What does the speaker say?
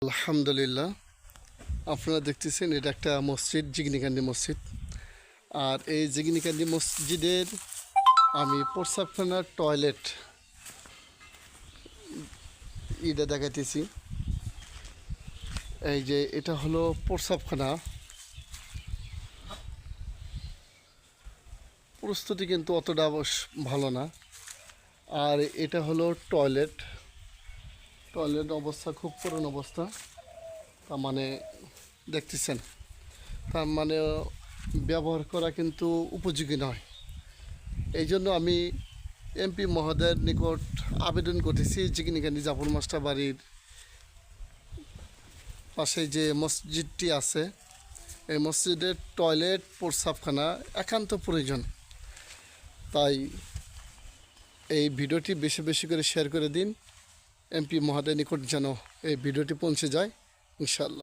আলহামদুলিল্লাহ, আপনারা দেখতেছেন এটা একটা মসজিদ, জিগনিকান্দি মসজিদ। আর এই জিগনিকান্দি মসজিদের আমি প্রস্রাবখানার টয়লেট এটা দেখাইতেছি। এই যে এটা হলো প্রস্রাবখানা, প্রস্তুতি কিন্তু অতটা ভালো না। আর এটা হলো টয়লেট অবস্থা খুব করুণ অবস্থা। তার মানে দেখতেছেন, তার মানে ব্যবহার করা কিন্তু উপযোগী নয়। এই জন্য আমি এমপি মহোদয়ের নিকট আবেদন করেছি, জিগনিকান্দি জাফর মাস্টার বাড়ির পাশে যে মসজিদটি আছে, এই মসজিদের টয়লেট প্রস্রাবখানা একান্ত প্রয়োজন। তাই এই ভিডিওটি বেশি বেশি করে শেয়ার করে দিন, এমপি মহোদয়ের নিকট যেন এই ভিডিওটি পৌঁছে যায় ইনশাআল্লাহ।